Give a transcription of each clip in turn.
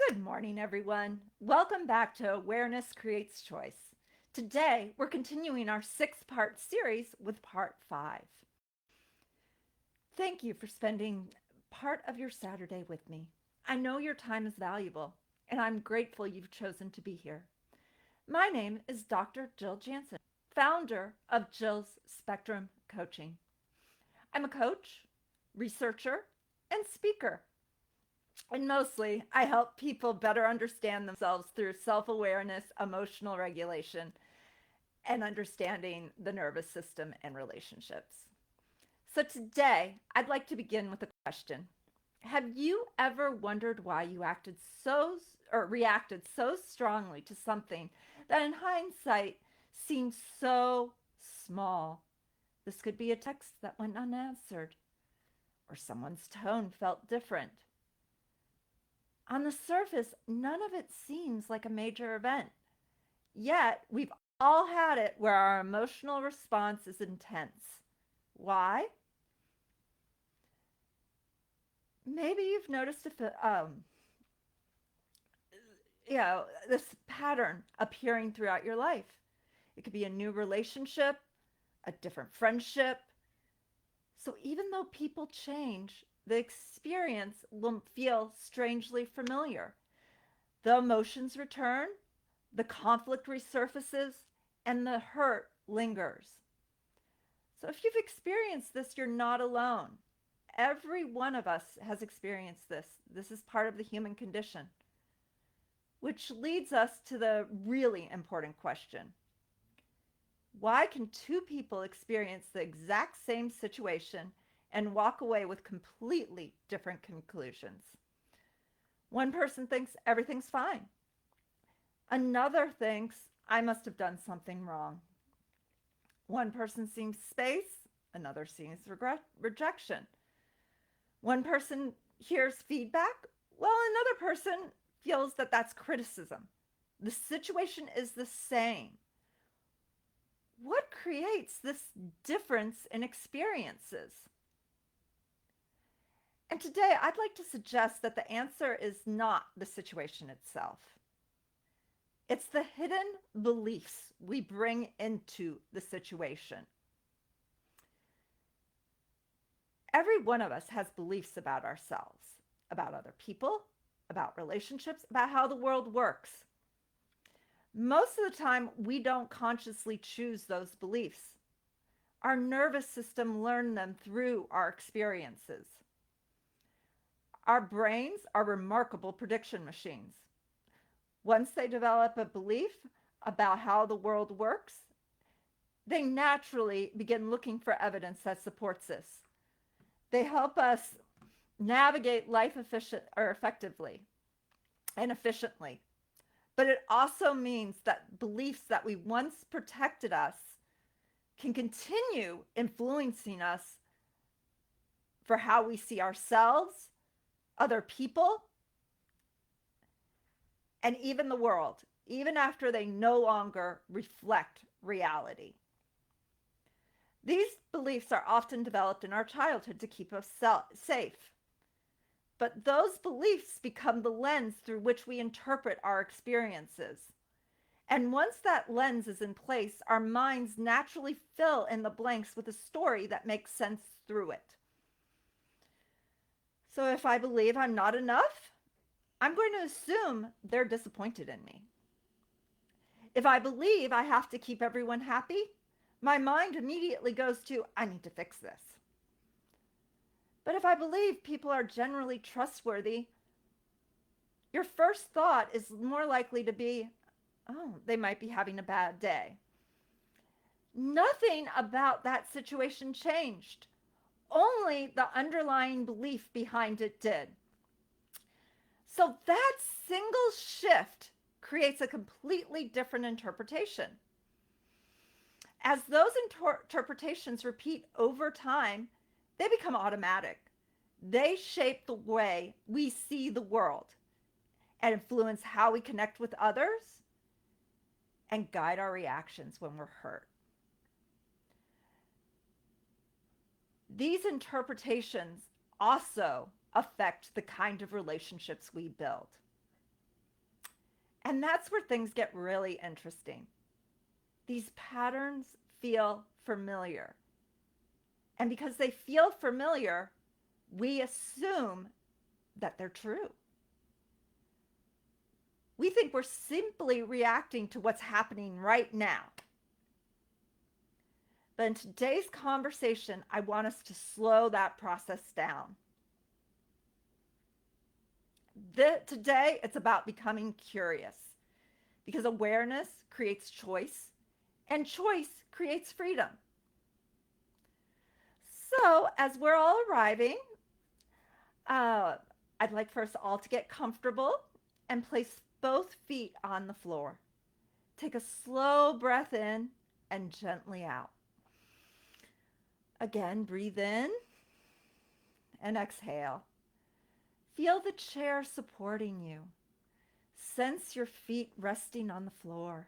Good morning, everyone. Welcome back to Awareness Creates Choice. Today, we're continuing our six-part series with part five. Thank you for spending part of your Saturday with me. I know your time is valuable, and I'm grateful you've chosen to be here. My name is Dr. Jill Jansen, founder of Jill's Spectrum Coaching. I'm a coach, researcher, and speaker. And mostly, I help people better understand themselves through self awareness, emotional regulation, and understanding the nervous system and relationships. So, today, I'd like to begin with a question. Have you ever wondered why you acted so or reacted so strongly to something that in hindsight seems so small? This could be a text that went unanswered, or someone's tone felt different. On the surface, none of it seems like a major event. Yet, we've all had it where our emotional response is intense. Why? Maybe you've noticed this pattern appearing throughout your life. It could be a new relationship, a different friendship. So even though people change, the experience will feel strangely familiar. The emotions return, the conflict resurfaces, and the hurt lingers. So if you've experienced this, you're not alone. Every one of us has experienced this. This is part of the human condition. Which leads us to the really important question. Why can two people experience the exact same situation and walk away with completely different conclusions? One person thinks everything's fine. Another thinks I must have done something wrong. One person sees space, another sees rejection. One person hears feedback, while another person feels that that's criticism. The situation is the same. What creates this difference in experiences? And today I'd like to suggest that the answer is not the situation itself. It's the hidden beliefs we bring into the situation. Every one of us has beliefs about ourselves, about other people, about relationships, about how the world works. Most of the time, we don't consciously choose those beliefs. Our nervous system learned them through our experiences. Our brains are remarkable prediction machines. Once they develop a belief about how the world works, they naturally begin looking for evidence that supports this. They help us navigate life effectively and efficiently. But it also means that beliefs that we once protected us can continue influencing us for how we see ourselves, other people, and even the world, even after they no longer reflect reality. These beliefs are often developed in our childhood to keep us safe. But those beliefs become the lens through which we interpret our experiences. And once that lens is in place, our minds naturally fill in the blanks with a story that makes sense through it. So if I believe I'm not enough, I'm going to assume they're disappointed in me. If I believe I have to keep everyone happy, my mind immediately goes to, I need to fix this. But if I believe people are generally trustworthy, your first thought is more likely to be, oh, they might be having a bad day. Nothing about that situation changed. Only the underlying belief behind it did. So that single shift creates a completely different interpretation. As those interpretations repeat over time, they become automatic. They shape the way we see the world and influence how we connect with others and guide our reactions when we're hurt. These interpretations also affect the kind of relationships we build. And that's where things get really interesting. These patterns feel familiar. And because they feel familiar, we assume that they're true. We think we're simply reacting to what's happening right now. But in today's conversation, I want us to slow that process down. Today, it's about becoming curious because awareness creates choice, and choice creates freedom. So, as we're all arriving, I'd like for us all to get comfortable and place both feet on the floor. Take a slow breath in and gently out. Again, breathe in and exhale. Feel the chair supporting you. Sense your feet resting on the floor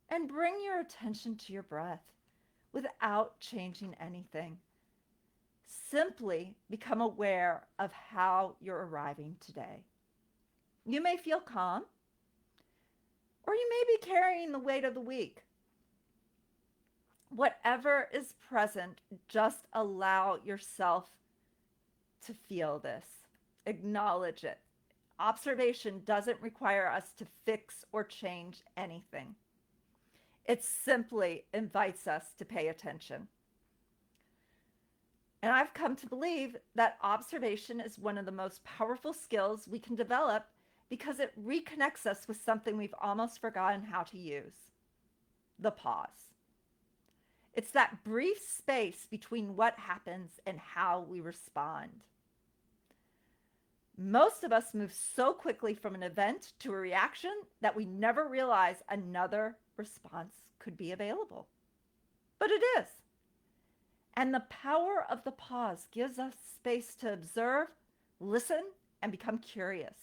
and bring your attention to your breath without changing anything. Simply become aware of how you're arriving today. You may feel calm, or you may be carrying the weight of the week. Whatever is present, just allow yourself to feel this. Acknowledge it. Observation doesn't require us to fix or change anything. It simply invites us to pay attention. And I've come to believe that observation is one of the most powerful skills we can develop because it reconnects us with something we've almost forgotten how to use: the pause. It's that brief space between what happens and how we respond. Most of us move so quickly from an event to a reaction that we never realize another response could be available. But it is. And the power of the pause gives us space to observe, listen, and become curious.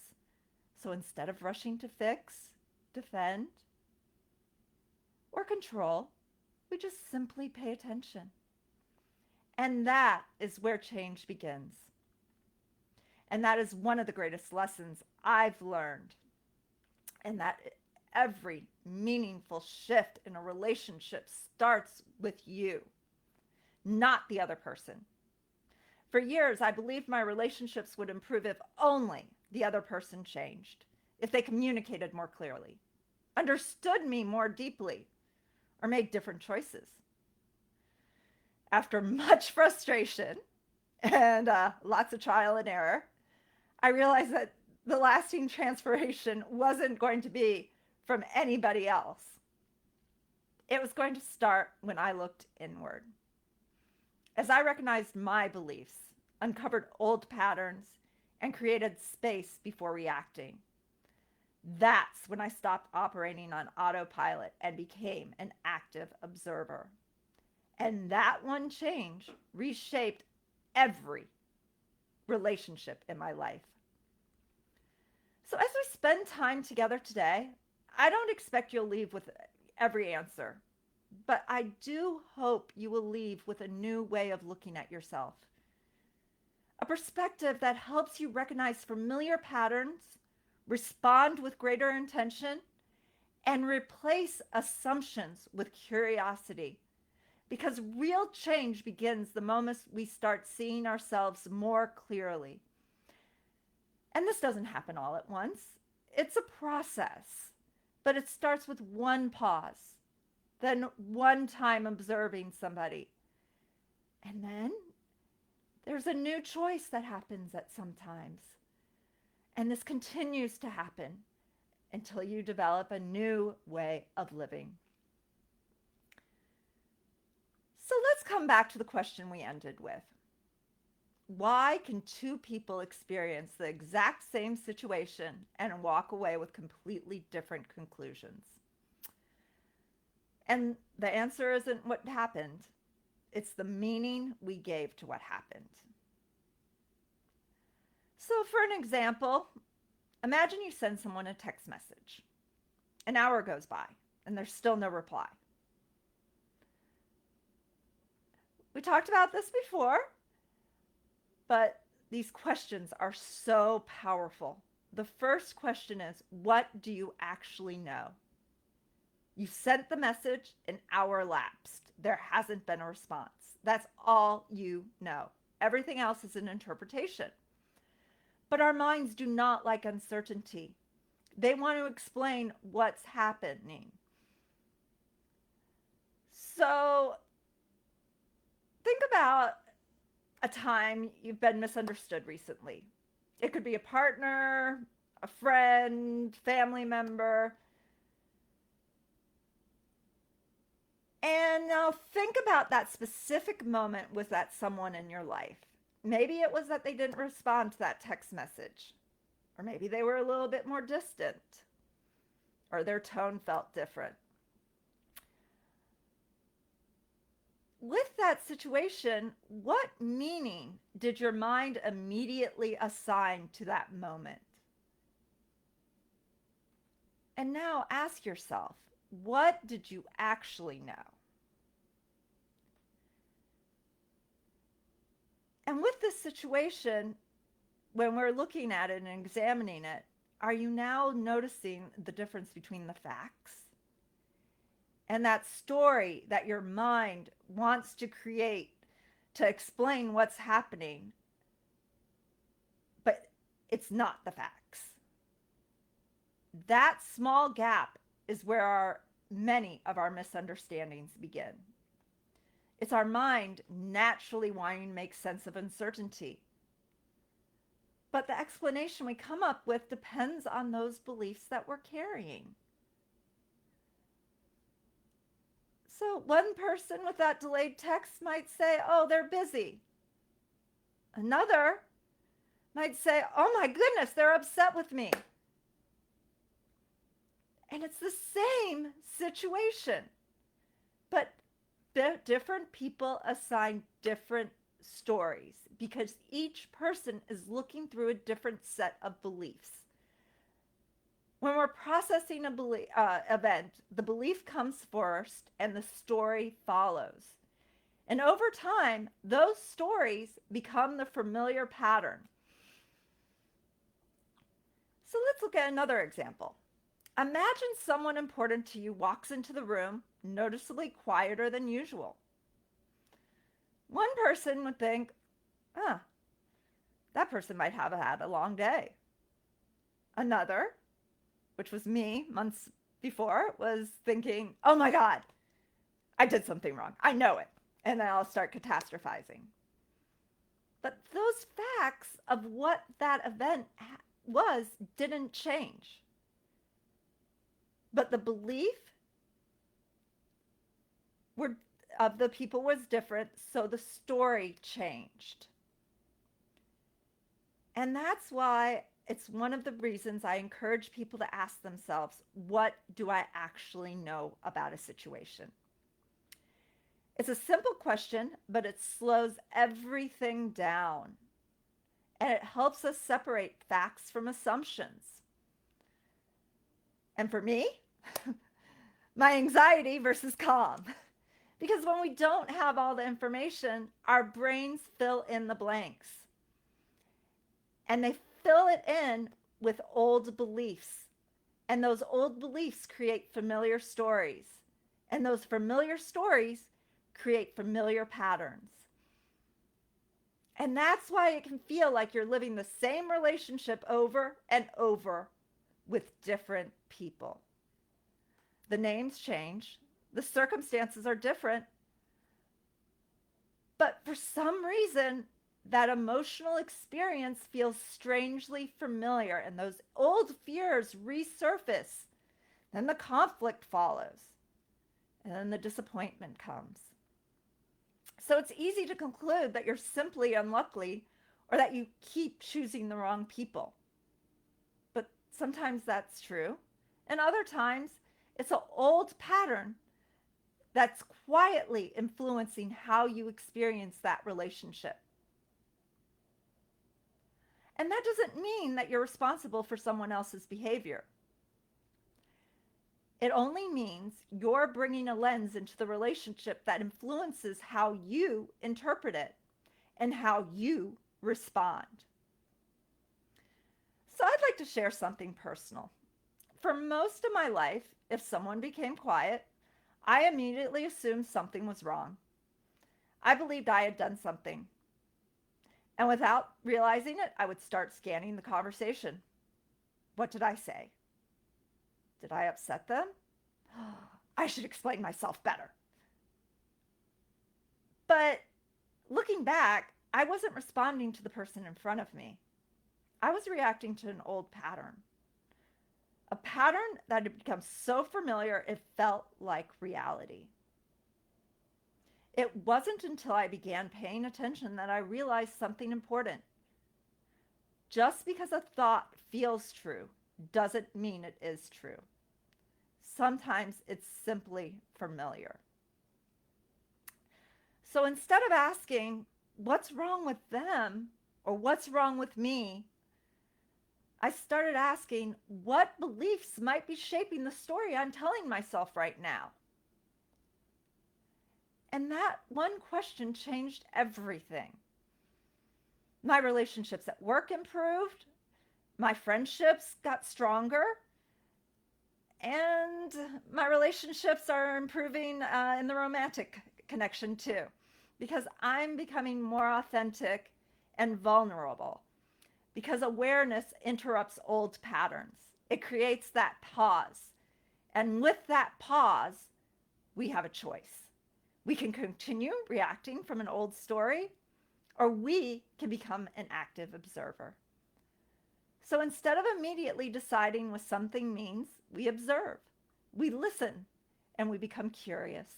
So instead of rushing to fix, defend, or control, we just simply pay attention. And that is where change begins. And that is one of the greatest lessons I've learned. And that every meaningful shift in a relationship starts with you, not the other person. For years, I believed my relationships would improve if only the other person changed, if they communicated more clearly, understood me more deeply, or made different choices. After much frustration and lots of trial and error, I realized that the lasting transformation wasn't going to be from anybody else. It was going to start when I looked inward. As I recognized my beliefs, uncovered old patterns, and created space before reacting, that's when I stopped operating on autopilot and became an active observer. And that one change reshaped every relationship in my life. So as we spend time together today, I don't expect you'll leave with every answer, but I do hope you will leave with a new way of looking at yourself. A perspective that helps you recognize familiar patterns, respond with greater intention, and replace assumptions with curiosity. Because real change begins the moment we start seeing ourselves more clearly. And this doesn't happen all at once. It's a process, but it starts with one pause, then one time observing somebody. And then there's a new choice that happens at some times. And this continues to happen until you develop a new way of living. So let's come back to the question we ended with. Why can two people experience the exact same situation and walk away with completely different conclusions? And the answer isn't what happened. It's the meaning we gave to what happened. So for an example, imagine you send someone a text message. An hour goes by and there's still no reply. We talked about this before, but these questions are so powerful. the first question is, what do you actually know? You sent the message, an hour elapsed. There hasn't been a response. That's all you know. Everything else is an interpretation. But our minds do not like uncertainty. They want to explain what's happening. So think about a time you've been misunderstood recently. It could be a partner, a friend, family member. And now think about that specific moment with that someone in your life. Maybe it was that they didn't respond to that text message, or maybe they were a little bit more distant, or their tone felt different. With that situation, what meaning did your mind immediately assign to that moment? And now ask yourself, what did you actually know? And with this situation, when we're looking at it and examining it, are you now noticing the difference between the facts and that story that your mind wants to create to explain what's happening, but it's not the facts? That small gap is where many of our misunderstandings begin. It's our mind naturally wanting to make sense of uncertainty. But the explanation we come up with depends on those beliefs that we're carrying. So one person with that delayed text might say, oh, they're busy. Another might say, oh my goodness, they're upset with me. And it's the same situation, but different people assign different stories because each person is looking through a different set of beliefs. When we're processing a event, the belief comes first and the story follows. And over time, those stories become the familiar pattern. So let's look at another example. Imagine someone important to you walks into the room, noticeably quieter than usual. One person would think, that person might have had a long day. Another, which was me months before, was thinking, oh my God, I did something wrong. I know it. And then I'll start catastrophizing. But those facts of what that event was didn't change. But the belief of the people was different, so the story changed. And that's why it's one of the reasons I encourage people to ask themselves, what do I actually know about a situation? It's a simple question, but it slows everything down. And it helps us separate facts from assumptions. And for me, my anxiety versus calm. Because when we don't have all the information, our brains fill in the blanks. And they fill it in with old beliefs. And those old beliefs create familiar stories. And those familiar stories create familiar patterns. And that's why it can feel like you're living the same relationship over and over with different people. The names change, the circumstances are different, but for some reason, that emotional experience feels strangely familiar, and those old fears resurface. Then the conflict follows, and then the disappointment comes. So it's easy to conclude that you're simply unlucky or that you keep choosing the wrong people. But sometimes that's true, and other times it's an old pattern that's quietly influencing how you experience that relationship. And that doesn't mean that you're responsible for someone else's behavior. It only means you're bringing a lens into the relationship that influences how you interpret it and how you respond. So I'd like to share something personal. For most of my life, if someone became quiet, I immediately assumed something was wrong. I believed I had done something. And without realizing it, I would start scanning the conversation. What did I say? Did I upset them? I should explain myself better. But looking back, I wasn't responding to the person in front of me. I was reacting to an old pattern, a pattern that had become so familiar it felt like reality. It wasn't until I began paying attention that I realized something important. Just because a thought feels true doesn't mean it is true. Sometimes it's simply familiar. So instead of asking, what's wrong with them or what's wrong with me, I started asking, what beliefs might be shaping the story I'm telling myself right now? And that one question changed everything. My relationships at work improved, my friendships got stronger, and my relationships are improving in the romantic connection too, because I'm becoming more authentic and vulnerable. Because awareness interrupts old patterns, it creates that pause. And with that pause, we have a choice. We can continue reacting from an old story, or we can become an active observer. So instead of immediately deciding what something means, we observe, we listen, and we become curious.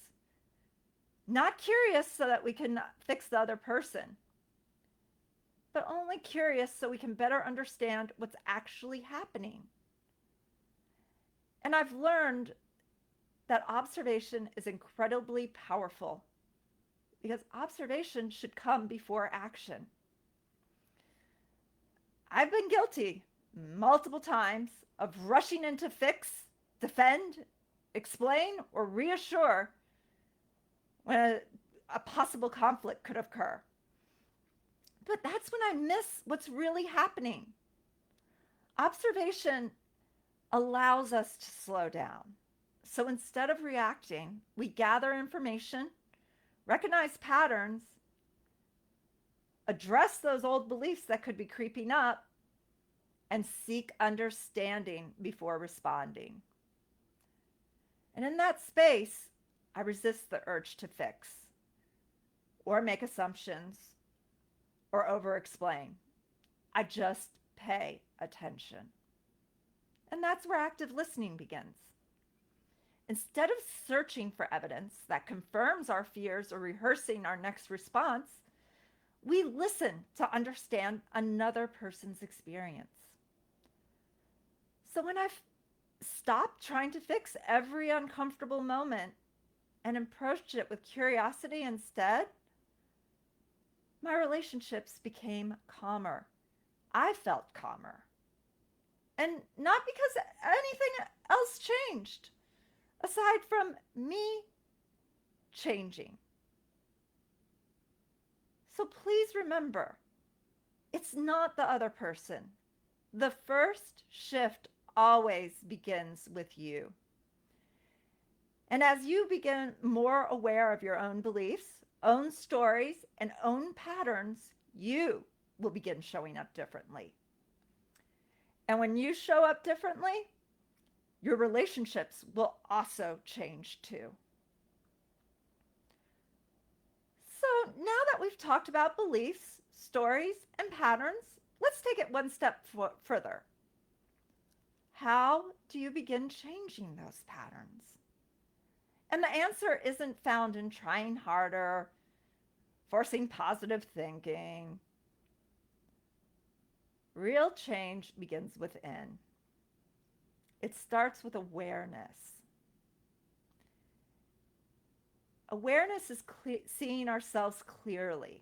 Not curious so that we can fix the other person, but only curious so we can better understand what's actually happening. And I've learned that observation is incredibly powerful because observation should come before action. I've been guilty multiple times of rushing in to fix, defend, explain, or reassure when a possible conflict could occur. But that's when I miss what's really happening. Observation allows us to slow down. So instead of reacting, we gather information, recognize patterns, address those old beliefs that could be creeping up, and seek understanding before responding. And in that space, I resist the urge to fix or make assumptions or over explain. I just pay attention. And that's where active listening begins. Instead of searching for evidence that confirms our fears or rehearsing our next response, we listen to understand another person's experience. So when I've stopped trying to fix every uncomfortable moment and approached it with curiosity instead, my relationships became calmer. I felt calmer. And not because anything else changed, aside from me changing. So please remember, it's not the other person. The first shift always begins with you. And as you begin more aware of your own beliefs, own stories, and own patterns, you will begin showing up differently. And when you show up differently, your relationships will also change too. So now that we've talked about beliefs, stories, and patterns, let's take it one step further. How do you begin changing those patterns? And the answer isn't found in trying harder, forcing positive thinking. Real change begins within. It starts with awareness. Awareness is seeing ourselves clearly,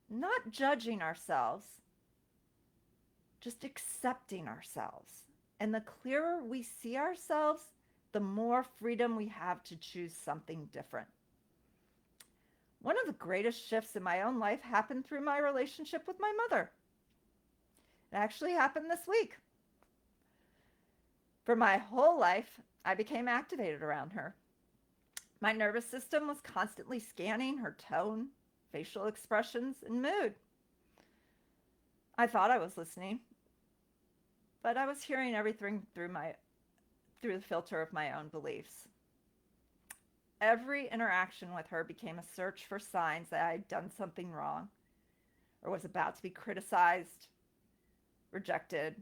not judging ourselves, just accepting ourselves. And the clearer we see ourselves, the more freedom we have to choose something different. One of the greatest shifts in my own life happened through my relationship with my mother. It actually happened this week. For my whole life, I became activated around her. My nervous system was constantly scanning her tone, facial expressions, and mood. I thought I was listening, but I was hearing everything through the filter of my own beliefs. Every interaction with her became a search for signs that I had done something wrong or was about to be criticized, rejected,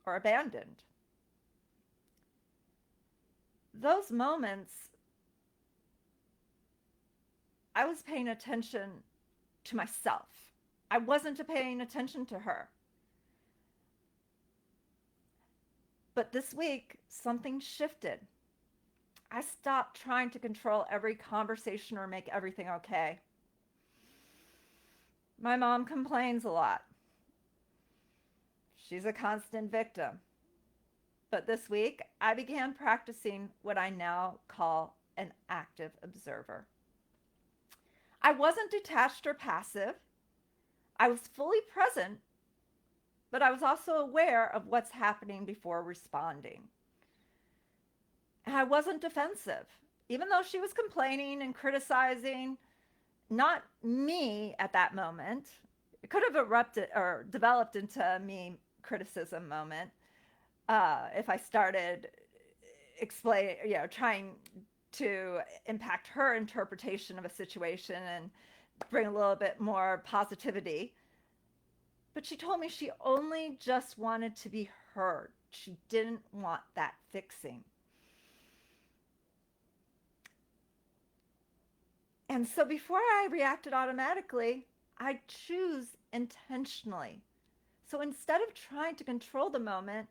or abandoned. Those moments, I was paying attention to myself. I wasn't paying attention to her. But this week, something shifted. I stopped trying to control every conversation or make everything okay. My mom complains a lot. She's a constant victim. But this week, I began practicing what I now call an active observer. I wasn't detached or passive. I was fully present, but I was also aware of what's happening before responding. And I wasn't defensive. Even though she was complaining and criticizing, not me at that moment. It could have erupted or developed into a me criticism moment if I started trying to impact her interpretation of a situation and bring a little bit more positivity. But she told me she only just wanted to be heard. She didn't want that fixing. And so before I reacted automatically, I choose intentionally. So instead of trying to control the moment,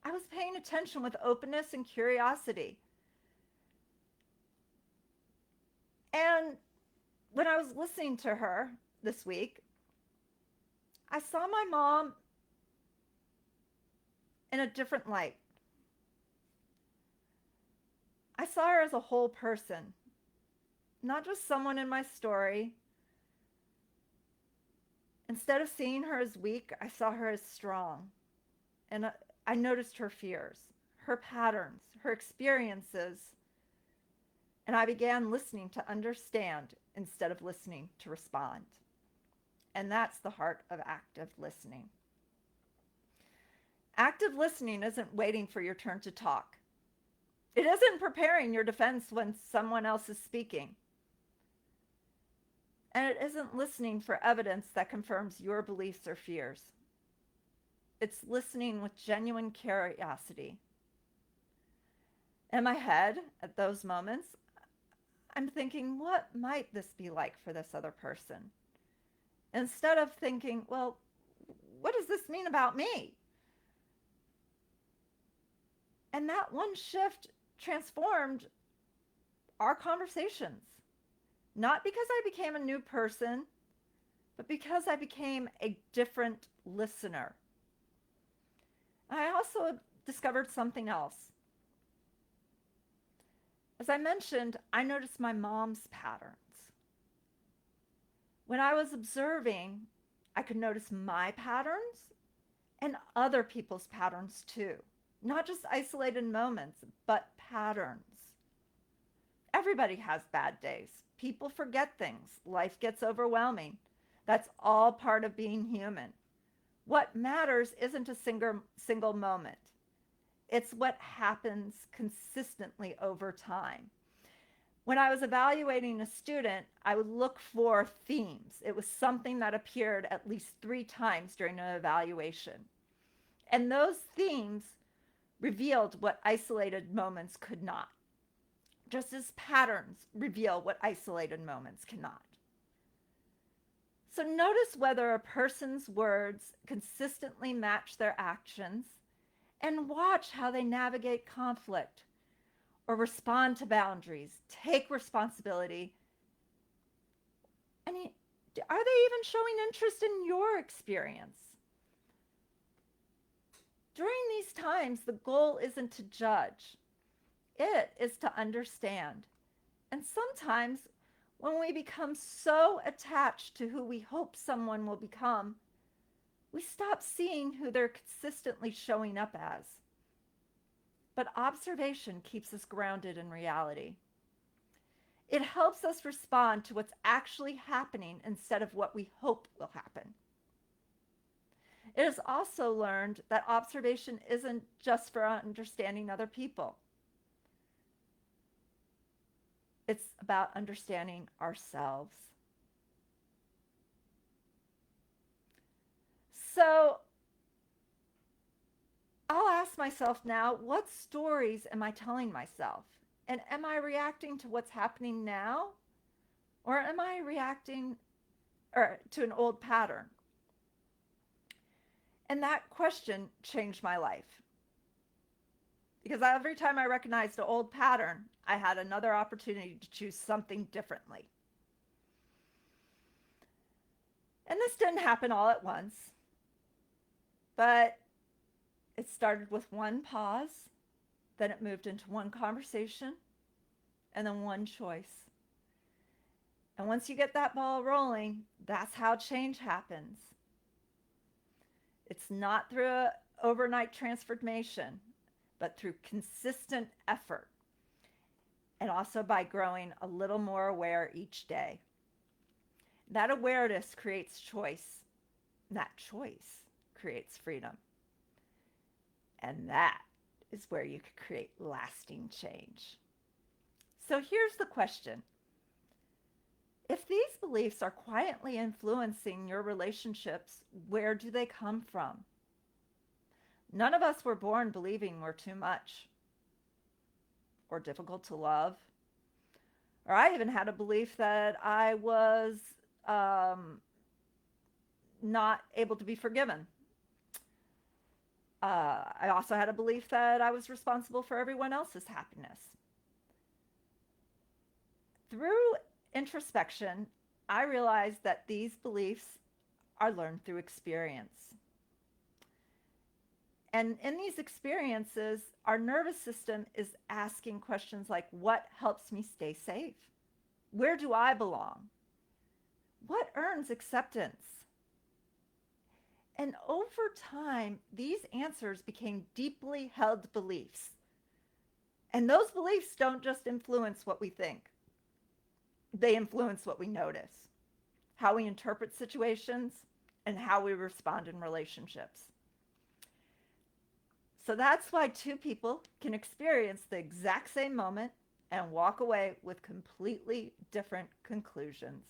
I was paying attention with openness and curiosity. And when I was listening to her this week, I saw my mom in a different light. I saw her as a whole person, not just someone in my story. Instead of seeing her as weak, I saw her as strong. And I noticed her fears, her patterns, her experiences. And I began listening to understand instead of listening to respond. And that's the heart of active listening. Active listening isn't waiting for your turn to talk. It isn't preparing your defense when someone else is speaking. And it isn't listening for evidence that confirms your beliefs or fears. It's listening with genuine curiosity. In my head, at those moments, I'm thinking, what might this be like for this other person? Instead of thinking, well, what does this mean about me? And that one shift transformed our conversations. Not because I became a new person, but because I became a different listener. I also discovered something else. As I mentioned, I noticed my mom's patterns. When I was observing, I could notice my patterns and other people's patterns too. Not just isolated moments, but patterns. Everybody has bad days. People forget things. Life gets overwhelming. That's all part of being human. What matters isn't a single moment. It's what happens consistently over time. When I was evaluating a student, I would look for themes. It was something that appeared at least 3 times during an evaluation. And those themes revealed what isolated moments could not, just as patterns reveal what isolated moments cannot. So notice whether a person's words consistently match their actions and watch how they navigate conflict or respond to boundaries, take responsibility. I mean, are they even showing interest in your experience? During these times, the goal isn't to judge. It is to understand. And sometimes when we become so attached to who we hope someone will become, We stop seeing who they're consistently showing up as. But observation keeps us grounded in reality. It helps us respond to what's actually happening instead of what we hope will happen. It has also learned that observation isn't just for understanding other people, it's about understanding ourselves. So I'll ask myself now, what stories am I telling myself? And am I reacting to what's happening now? Or am I reacting to an old pattern? And that question changed my life. Because every time I recognized an old pattern, I had another opportunity to choose something differently. And this didn't happen all at once, but it started with one pause, then it moved into one conversation, and then one choice. And once you get that ball rolling, that's how change happens. It's not through an overnight transformation, but through consistent effort, and also by growing a little more aware each day. That awareness creates choice. That choice creates freedom. And that is where you can create lasting change. So here's the question. If these beliefs are quietly influencing your relationships, where do they come from? None of us were born believing we're too much or difficult to love. Or I even had a belief that I was not able to be forgiven. I also had a belief that I was responsible for everyone else's happiness. Through introspection, I realized that these beliefs are learned through experience. And in these experiences, our nervous system is asking questions like, what helps me stay safe? Where do I belong? What earns acceptance? And over time, these answers became deeply held beliefs. And those beliefs don't just influence what we think, they influence what we notice, how we interpret situations, and how we respond in relationships. So that's why two people can experience the exact same moment and walk away with completely different conclusions.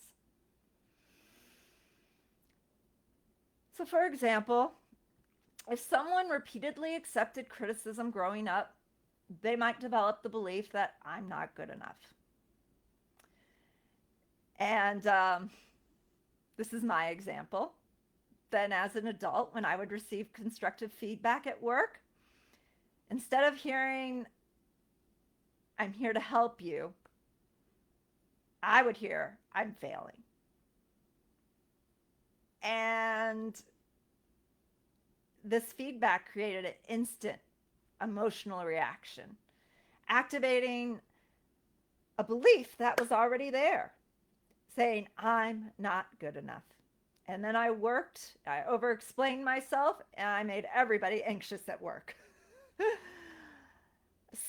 So, for example, if someone repeatedly accepted criticism growing up, they might develop the belief that I'm not good enough. And this is my example. Then, as an adult, when I would receive constructive feedback at work, instead of hearing, I'm here to help you, I would hear, I'm failing. And this feedback created an instant emotional reaction, activating a belief that was already there, saying, I'm not good enough. And then I over explained myself, and I made everybody anxious at work.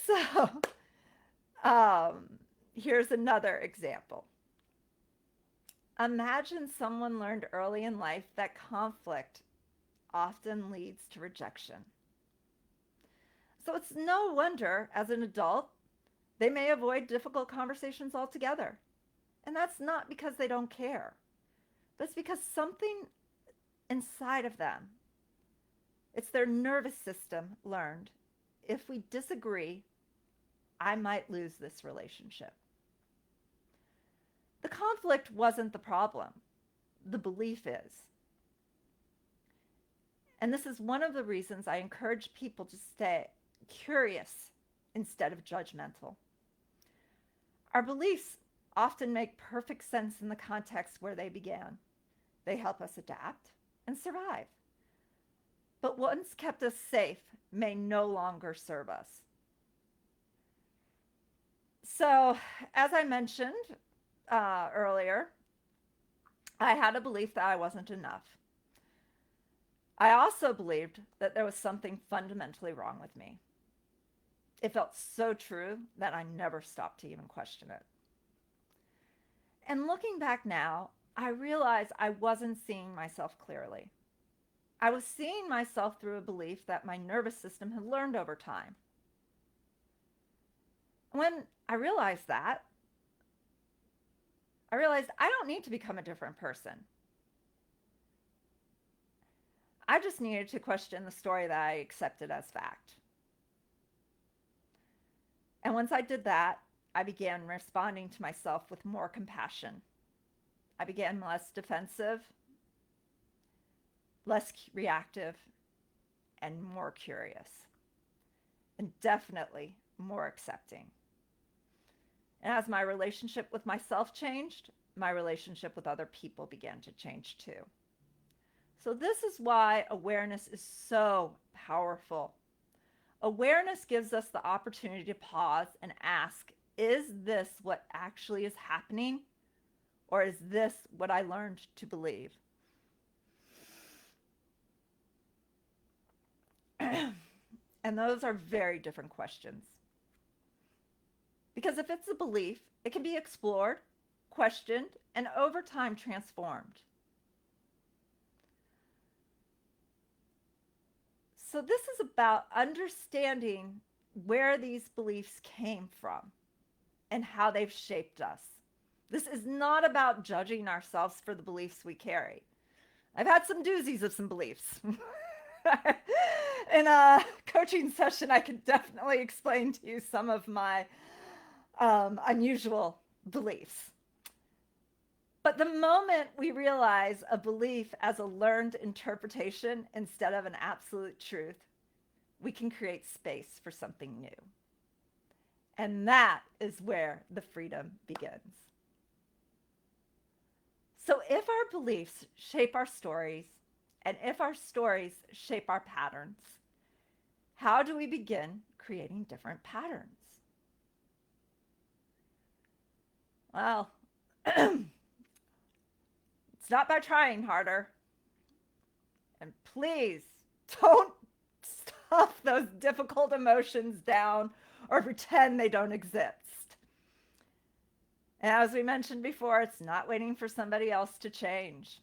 So, here's another example. Imagine someone learned early in life that conflict often leads to rejection. So it's no wonder, as an adult, they may avoid difficult conversations altogether. And that's not because they don't care, but it's because something inside of them, it's their nervous system learned, if we disagree, I might lose this relationship. The conflict wasn't the problem. The belief is. And this is one of the reasons I encourage people to stay curious instead of judgmental. Our beliefs often make perfect sense in the context where they began. They help us adapt and survive. But once kept us safe, may no longer serve us. So, as I mentioned earlier, I had a belief that I wasn't enough. I also believed that there was something fundamentally wrong with me. It felt so true that I never stopped to even question it. And looking back now, I realize I wasn't seeing myself clearly. I was seeing myself through a belief that my nervous system had learned over time. When I realized that, I realized I don't need to become a different person. I just needed to question the story that I accepted as fact. And once I did that, I began responding to myself with more compassion. I began less defensive, less reactive, and more curious, and definitely more accepting. And as my relationship with myself changed, my relationship with other people began to change too. So, this is why awareness is so powerful. Awareness gives us the opportunity to pause and ask, is this what actually is happening? Or is this what I learned to believe? And those are very different questions. Because if it's a belief, it can be explored, questioned, and over time transformed. So, this is about understanding where these beliefs came from and how they've shaped us. This is not about judging ourselves for the beliefs we carry. I've had some doozies of some beliefs. In a coaching session, I can definitely explain to you some of my unusual beliefs. But the moment we realize a belief as a learned interpretation instead of an absolute truth, we can create space for something new. And that is where the freedom begins. So, if our beliefs shape our stories, and if our stories shape our patterns, how do we begin creating different patterns? Well, it's not by trying harder. And please don't stuff those difficult emotions down or pretend they don't exist. And as we mentioned before, it's not waiting for somebody else to change.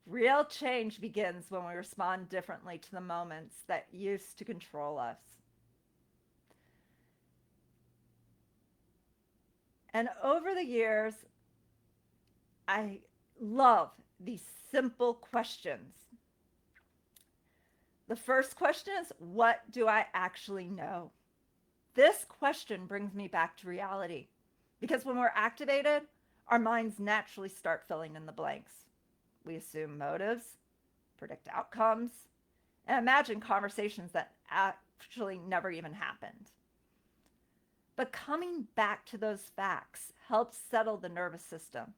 Real change begins when we respond differently to the moments that used to control us. And over the years, I love these simple questions. The first question is, what do I actually know? This question brings me back to reality because when we're activated, our minds naturally start filling in the blanks. We assume motives, predict outcomes, and imagine conversations that actually never even happened. But coming back to those facts helps settle the nervous system.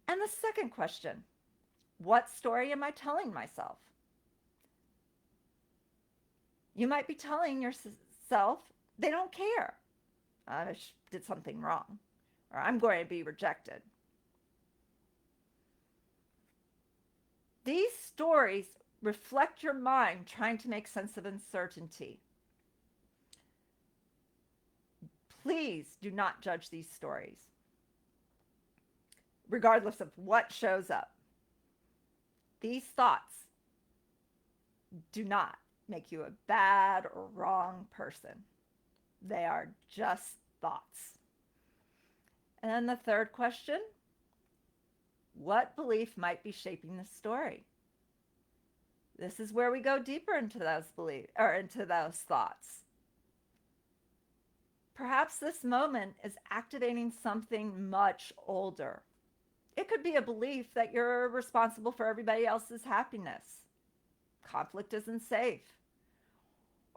And the second question, what story am I telling myself? You might be telling yourself, they don't care. I did something wrong, or I'm going to be rejected. These stories reflect your mind trying to make sense of uncertainty. Please do not judge these stories, regardless of what shows up. These thoughts do not make you a bad or wrong person. They are just thoughts. And then the third question, what belief might be shaping the story? This is where we go deeper into those beliefs or into those thoughts. Perhaps this moment is activating something much older. It could be a belief that you're responsible for everybody else's happiness. Conflict isn't safe.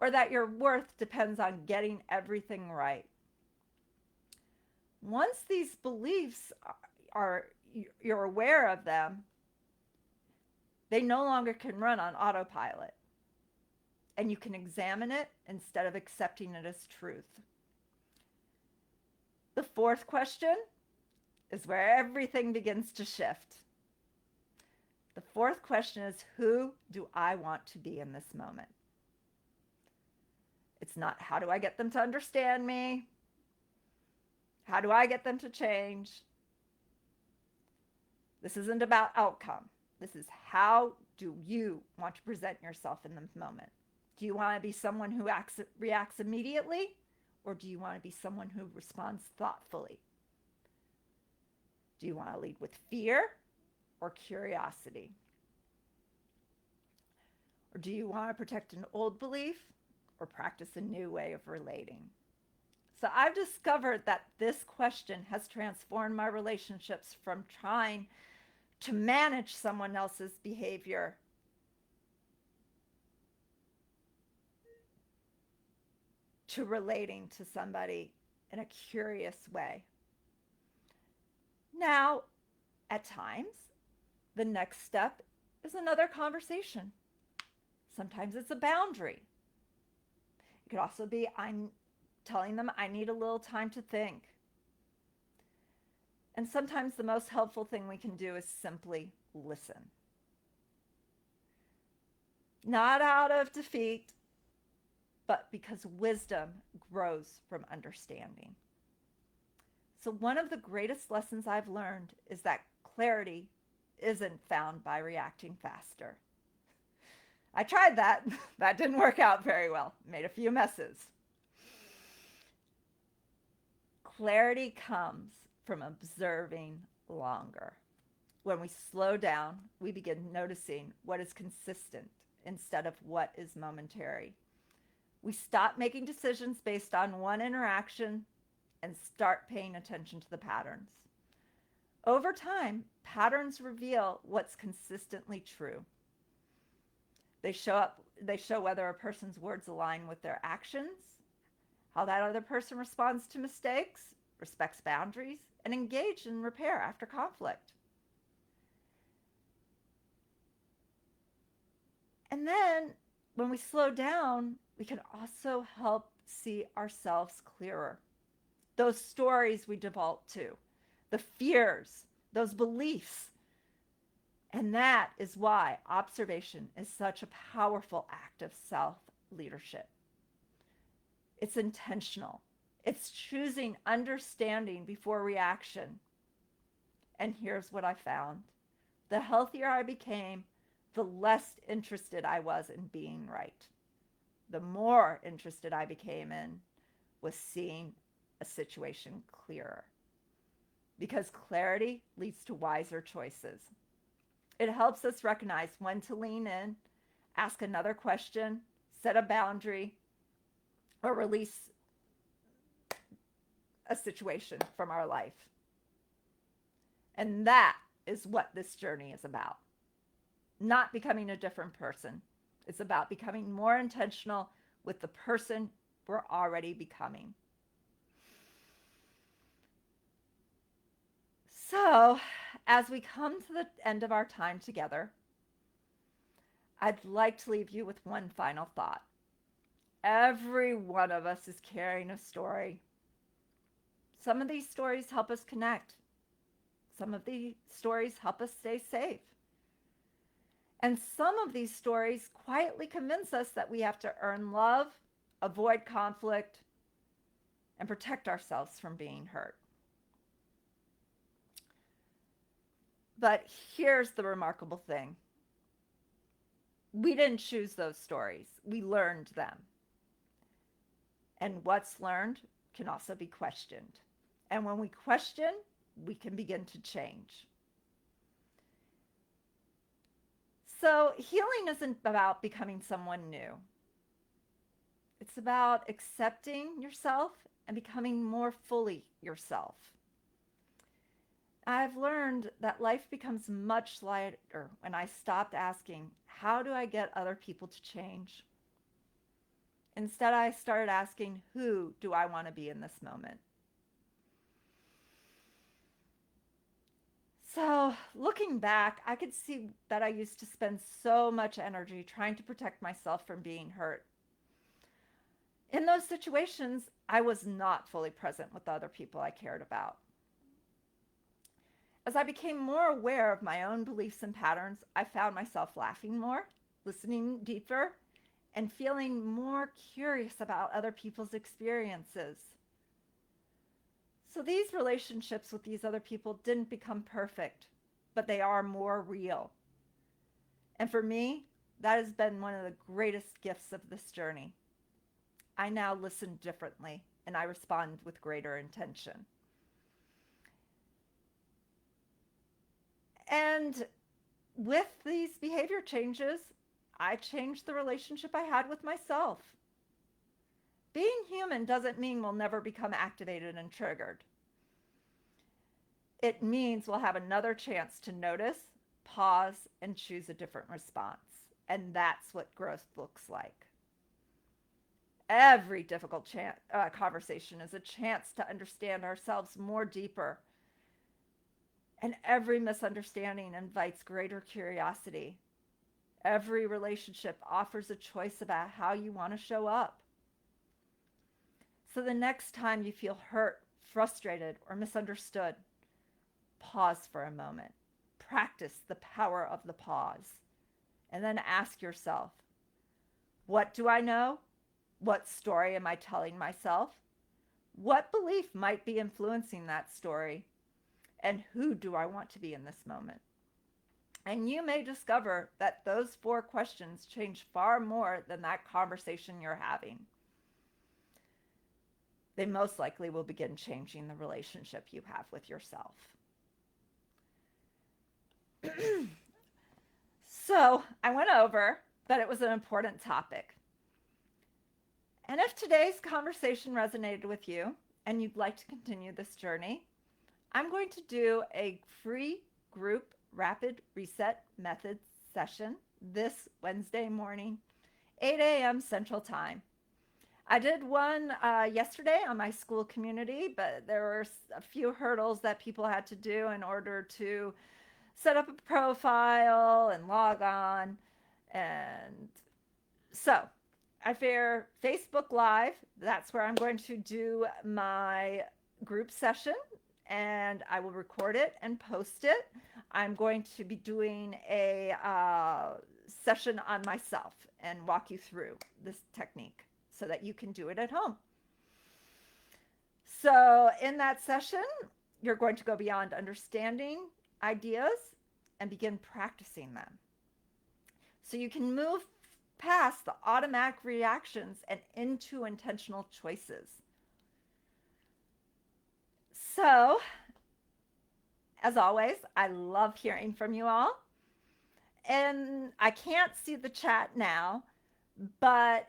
Or that your worth depends on getting everything right. Once these beliefs you're aware of them, they no longer can run on autopilot. And you can examine it instead of accepting it as truth. The fourth question is where everything begins to shift. The fourth question is, who do I want to be in this moment? It's not, how do I get them to understand me? How do I get them to change? This isn't about outcome. This is, how do you want to present yourself in the moment? Do you want to be someone who reacts immediately, or do you want to be someone who responds thoughtfully? Do you want to lead with fear or curiosity? Or do you want to protect an old belief or practice a new way of relating? So I've discovered that this question has transformed my relationships from trying to manage someone else's behavior to relating to somebody in a curious way. Now, at times, the next step is another conversation. Sometimes it's a boundary. It could also be, I'm telling them I need a little time to think. And sometimes the most helpful thing we can do is simply listen. Not out of defeat, but because wisdom grows from understanding. So one of the greatest lessons I've learned is that clarity isn't found by reacting faster. I tried that. That didn't work out very well. Made a few messes. Clarity comes from observing longer. When we slow down, we begin noticing what is consistent instead of what is momentary. We stop making decisions based on one interaction and start paying attention to the patterns. Over time, patterns reveal what's consistently true. They show whether a person's words align with their actions, how that other person responds to mistakes, respects boundaries, and engages in repair after conflict. And then when we slow down, we can also help see ourselves clearer. Those stories we default to, the fears, those beliefs. And that is why observation is such a powerful act of self-leadership. It's intentional. It's choosing understanding before reaction. And here's what I found. The healthier I became, the less interested I was in being right. The more interested I became in was seeing a situation clearer. Because clarity leads to wiser choices. It helps us recognize when to lean in, ask another question, set a boundary, or release a situation from our life. And that is what this journey is about. Not becoming a different person. It's about becoming more intentional with the person we're already becoming. So, as we come to the end of our time together, I'd like to leave you with one final thought. Every one of us is carrying a story. Some of these stories help us connect. Some of these stories help us stay safe. And some of these stories quietly convince us that we have to earn love, avoid conflict, and protect ourselves from being hurt. But here's the remarkable thing. We didn't choose those stories. We learned them. And what's learned can also be questioned. And when we question, we can begin to change. So healing isn't about becoming someone new. It's about accepting yourself and becoming more fully yourself. I've learned that life becomes much lighter when I stopped asking, how do I get other people to change? Instead, I started asking, who do I want to be in this moment? So looking back, I could see that I used to spend so much energy trying to protect myself from being hurt. In those situations, I was not fully present with the other people I cared about. As I became more aware of my own beliefs and patterns, I found myself laughing more, listening deeper, and feeling more curious about other people's experiences. So these relationships with these other people didn't become perfect, but they are more real. And for me, that has been one of the greatest gifts of this journey. I now listen differently and I respond with greater intention. And with these behavior changes, I changed the relationship I had with myself. Being human doesn't mean we'll never become activated and triggered. It means we'll have another chance to notice, pause, and choose a different response. And that's what growth looks like. Every difficult conversation is a chance to understand ourselves more deeper. And every misunderstanding invites greater curiosity. Every relationship offers a choice about how you want to show up. So the next time you feel hurt, frustrated, or misunderstood, pause for a moment. Practice the power of the pause. And then ask yourself, what do I know? What story am I telling myself? What belief might be influencing that story? And who do I want to be in this moment? And you may discover that those 4 questions change far more than that conversation you're having. They most likely will begin changing the relationship you have with yourself. So I went over, but it was an important topic. And if today's conversation resonated with you and you'd like to continue this journey, I'm going to do a free group rapid reset method session this Wednesday morning, 8 a.m. Central Time. I did one yesterday on my school community, but there were a few hurdles that people had to do in order to set up a profile and log on. And so I figure Facebook Live, that's where I'm going to do my group session, and I will record it and post it. I'm going to be doing a session on myself and walk you through this technique so that you can do it at home. So in that session, you're going to go beyond understanding ideas and begin practicing them. So you can move past the automatic reactions and into intentional choices. So, as always, I love hearing from you all. And I can't see the chat now, but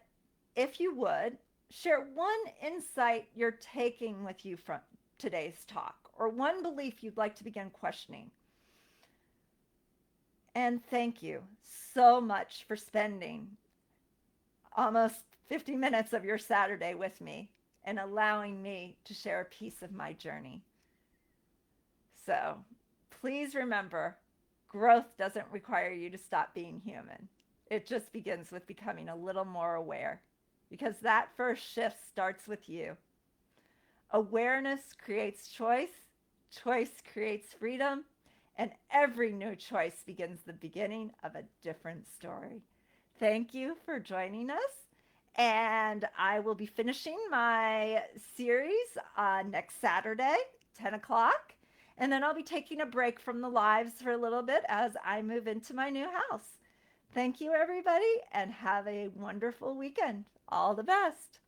if you would, share one insight you're taking with you from today's talk, or one belief you'd like to begin questioning. And thank you so much for spending almost 50 minutes of your Saturday with me and allowing me to share a piece of my journey. So please remember, growth doesn't require you to stop being human. It just begins with becoming a little more aware, because that first shift starts with you. Awareness creates choice, choice creates freedom, and every new choice begins the beginning of a different story. Thank you for joining us. And I will be finishing my series next Saturday, 10 o'clock. And then I'll be taking a break from the lives for a little bit as I move into my new house. Thank you, everybody, and have a wonderful weekend. All the best.